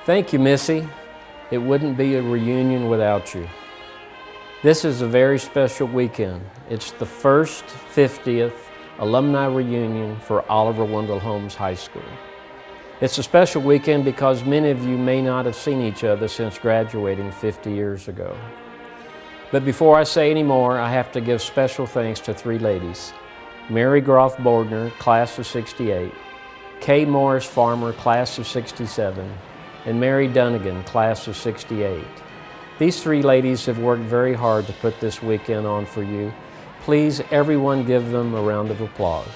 Thank you, Missy. It wouldn't be a reunion without you. This is a very special weekend. It's the first 50th alumni reunion for Oliver Wendell Holmes High School. It's a special weekend because many of you may not have seen each other since graduating 50 years ago. But before I say any more, I have to give special thanks to three ladies. Mary Groff Bordner, class of '68, Kay Morris Farmer, class of '67, and Mary Dunnigan, class of '68. These three ladies have worked very hard to put this weekend on for you. Please, everyone, give them a round of applause.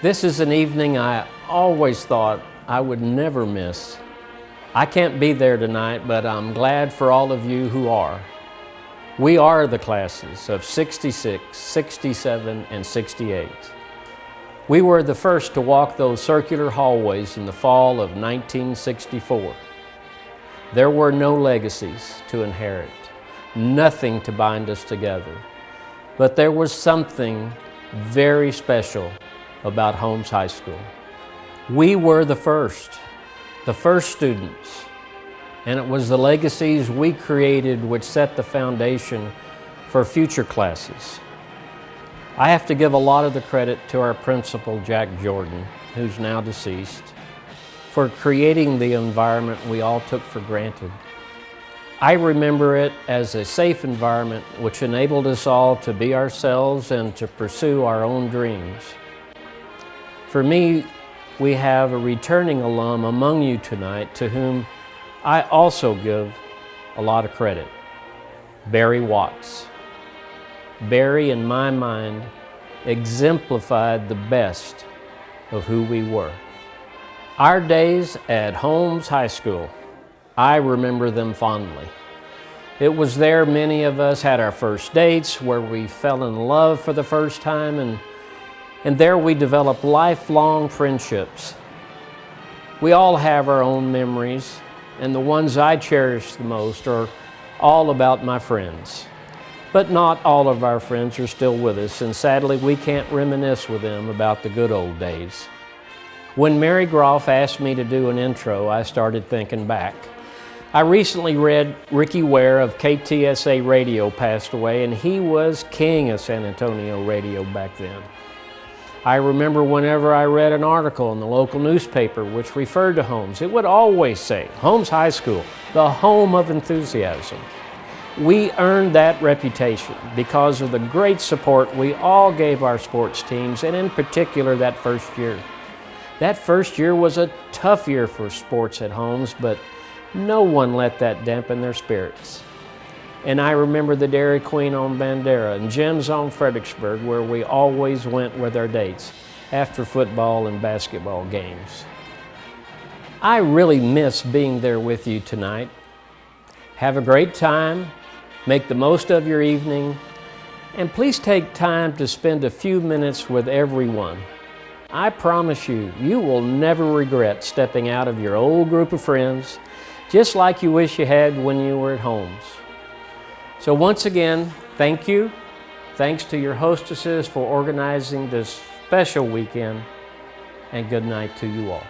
This is an evening I always thought I would never miss. I can't be there tonight, but I'm glad for all of you who are. We are the classes of '66, '67, and '68. We were the first to walk those circular hallways in the fall of 1964. There were no legacies to inherit, nothing to bind us together. But there was something very special about Holmes High School. We were the first students, and it was the legacies we created which set the foundation for future classes. I have to give a lot of the credit to our principal, Jack Jordan, who's now deceased, for creating the environment we all took for granted. I remember it as a safe environment which enabled us all to be ourselves and to pursue our own dreams. For me, we have a returning alum among you tonight to whom I also give a lot of credit, Barry Watts. Barry, in my mind, exemplified the best of who we were. Our days at Holmes High School, I remember them fondly. It was there many of us had our first dates, where we fell in love for the first time, and there we developed lifelong friendships. We all have our own memories, and the ones I cherish the most are all about my friends. But not all of our friends are still with us, and sadly we can't reminisce with them about the good old days. When Mary Groff asked me to do an intro, I started thinking back. I recently read Ricky Ware of KTSA Radio passed away, and he was king of San Antonio radio back then. I remember whenever I read an article in the local newspaper which referred to Holmes, it would always say, Holmes High School, the home of enthusiasm. We earned that reputation because of the great support we all gave our sports teams, and in particular that first year. That first year was a tough year for sports at Holmes, but no one let that dampen their spirits. And I remember the Dairy Queen on Bandera and Jim's on Fredericksburg, where we always went with our dates after football and basketball games. I really miss being there with you tonight. Have a great time, make the most of your evening, and please take time to spend a few minutes with everyone. I promise you, you will never regret stepping out of your old group of friends, just like you wish you had when you were at Holmes. So once again, thank you. Thanks to your hostesses for organizing this special weekend, and good night to you all.